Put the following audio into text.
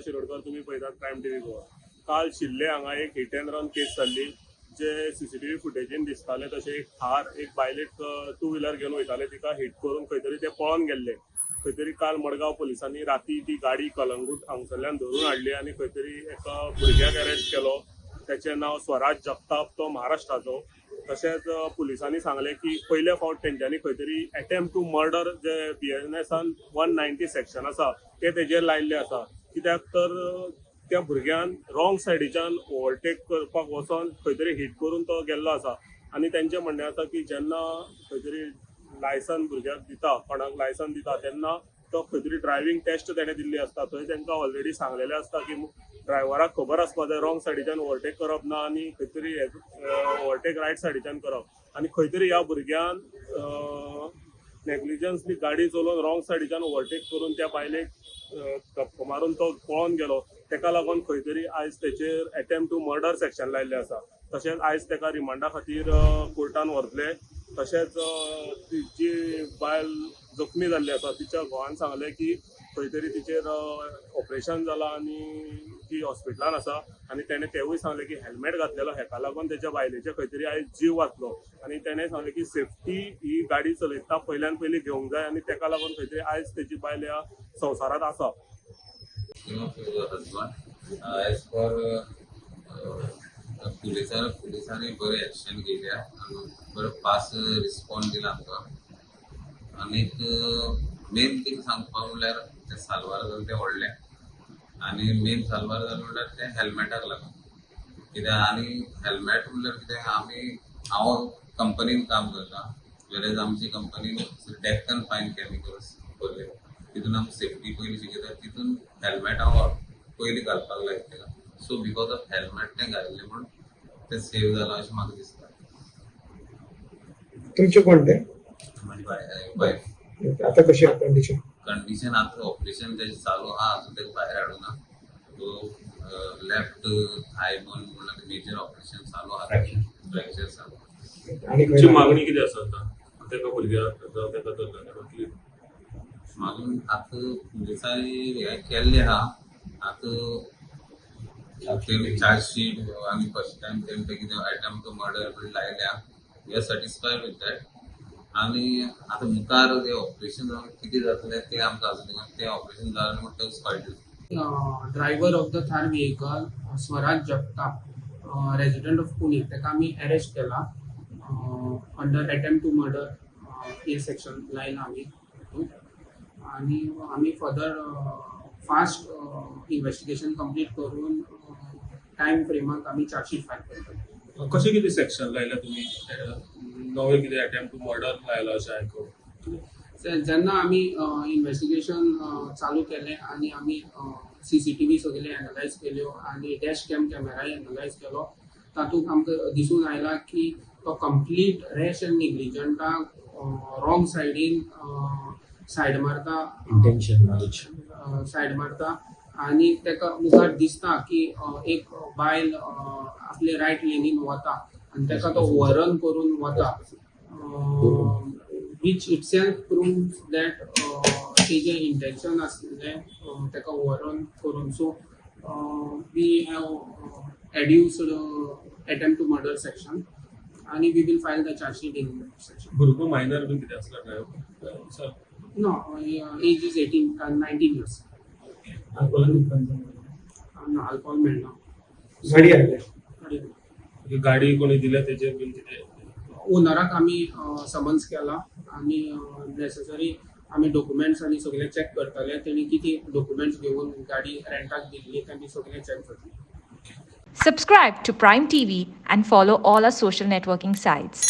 शिरोडकर, तुम्ही पळयतात prime TV Goa. काल शिल्ले हांगा एक हिट एंड रन केस जाल्ली, जे सीसीटीव्ही फुटेजीन दिसताले तशें एक थार एक बायलेक टू व्हिलर घेवन वयताले, तिका हिट करून खंय तरी ते पळोन गेल्ले. खंय तरी काल मडगांव पुलिसांनी राती ती गाडी कलंगूट हांगसरल्यान धरून हाडली आनी खंय तरी एका भुरग्याक अरेस्ट केलो. त्याचें नांव स्वराज जगताप, तो महाराष्ट्राचो. तशेंच पुलिसांनी सांगलें की पयले फावट तेंच्यांनी खंय तरी अटेम्प्ट टू मर्डर जे BNSन 190 सेक्शन आसा ते तेजेर लायिल्लें आसा. कित्याक तर त्या भुरग्यान रॉंग सायडीच्यान ओवरटेक करपाक वचोन खंय तरी हिट करून तो गेल्लो आसा. आनी तेंचें म्हणणें आसा की जेन्ना खंय तरी लायसन भुरग्याक दिता, कोणाक लायसन दिता, तेन्ना तो खंय तरी ड्रायव्हिंग टेस्ट तेणें दिल्ली आसता. थंय तांकां ऑलरेडी सांगलेलें आसता की ड्रायव्हराक खबर आसपा जाय रॉंग सायडीच्यान ओवरटेक करप ना आनी खंय तरी ओवरटेक रायट सायडीच्यान करप. आनी खंय तरी ह्या भुरग्यान नेग्लिजन्सली गाडी चलोवन रॉंग सायडीच्यान ओवरटेक करून त्या बायलेक धक्को मारून तो पळोन गेलो. तेका लागून खंय तरी आयज तेचेर अटेम्प्ट टू मर्डर सेक्शन लायिल्लें आसा. तशेंच आयज तेका रिमांडा खातीर कोर्टान व्हरतले. तशेंच जी बायल जखमी जाल्ली आसा तिच्या घोवान सांगलें की खंय तरी तिचेर ऑपरेशन जालां आनी ती हॉस्पिटलान आसा. आनी तेणें तेवूय सांगलें की हेल्मेट घातलेलो, हेका लागून तेच्या बायलेचे खंय तरी आयज जीव वाचलो. आनी तेणें सांगलें की सेफ्टी ही गाडी चलयतना पयल्यान पयली घेवंक जाय आनी तेका लागून खंय तरी आयज तेची बायल ह्या संवसारांत आसा. एज पर पुलिसांनी बरें एक्शन घेयल्या आनी बरो फास्ट रिस्पॉन्स दिला आमकां. आनीक मेन थिंग सांगपाक म्हणल्यार ते साल्वार जालें तें व्हडलें आनी मेन साल्वार जालें म्हणल्यार तें हेल्मेटाक लागून. कित्याक आनी हेल्मेट म्हणल्यार कितें हांव कंपनीन काम करता, वेरेज आमची कंपनीन डेक्कन फायन केमिकल्स पयले तितून आमकां सेफ्टी पयली शिकयता. तितून हेल्मेट हांव पयलीं घालपाक लायता. सो बिकॉज ऑफ हेल्मेट तें घालिल्लें म्हूण तें सेव जालां अशें म्हाका दिसता. तुमचे कोण ते म्हाजी वायफ. आता कशी आहे कंडिशन आतां ऑपरेशन तेजें चालू आहा, अजून तेका भायर हाडूना. तो लेफ्ट थाय बोन म्हणल्यार मेजर ऑपरेशन चालू आहा, फ्रॅक्चर चालू. आणि तुमची मागणी कितें आसा आतां तेका भुरग्याक तेका धरलें मागून आतां पुलिसांनी हें केल्लें आहा. आतां चार्जशीट आनी फर्स्ट टायम तेंचे कितें अटेम्प्ट टू मर्डर बीन लायल्या. We are satisfied with that. आनी आतां मुखार तें ऑपरेशन जावन कितें जातलें तें आमकां अजून तें ऑपरेशन जालें म्हणटच कळटलें. Driver of the Thar vehicle Swaraj Jagtap, resident of Pune, ताका आमी अरेस्ट केला अंडर अटेम्प्ट टू मर्डर हे सेक्शन लायला आमी. आनी आमी फर्दर फास्ट इन्व्हेस्टिगेशन कंप्लीट करून टायम फ्रेमाक आमी चार्जशीट फायल करतले. कशें कितें सेक्शन लायला तुमी? नवें कितें अटेम्प्ट टू मर्डर लायला अशें आयकून? जेन्ना आमी इन्व्हेस्टिगेशन चालू केलें आनी आमी CCTV सगळे एनालायज केल्यो आनी डॅश कॅम कॅमेराय एनालायज केलो, तातूंत आमकां दिसून आयला की तो कंप्लीट रॅश एंड नेग्लिजंटाक रॉंग सायडीन सायड मारता, सायड मारता. आनी तेका मुखार दिसता की एक बायल आपले रायट लेनीन वता आनी तेका तो ओव्हररन करून वता, which itself proves that तेजें इंटेंशन आसलें तेका ओव्हररन करून. So we have adduced attempt to murder section आनी we will file the chargesheet in section. भुरगो मायनर बीन कितें आसला driver? No, age is 19 years. Alcohol मेळना. गाडी आहे गाडी कोणी दिल्या तेजेर बीन कितें? ओनराक आमी समन्स केला आनी नेसेसरी आमी डॉक्युमेंट्स आनी सगळे चॅक करतले. तेणी कितें डॉक्युमेंट्स घेवन गाडी रेंटाक दिल्ली तें सगळें चॅक जातलें. Subscribe to Prime TV and follow all our social networking sites.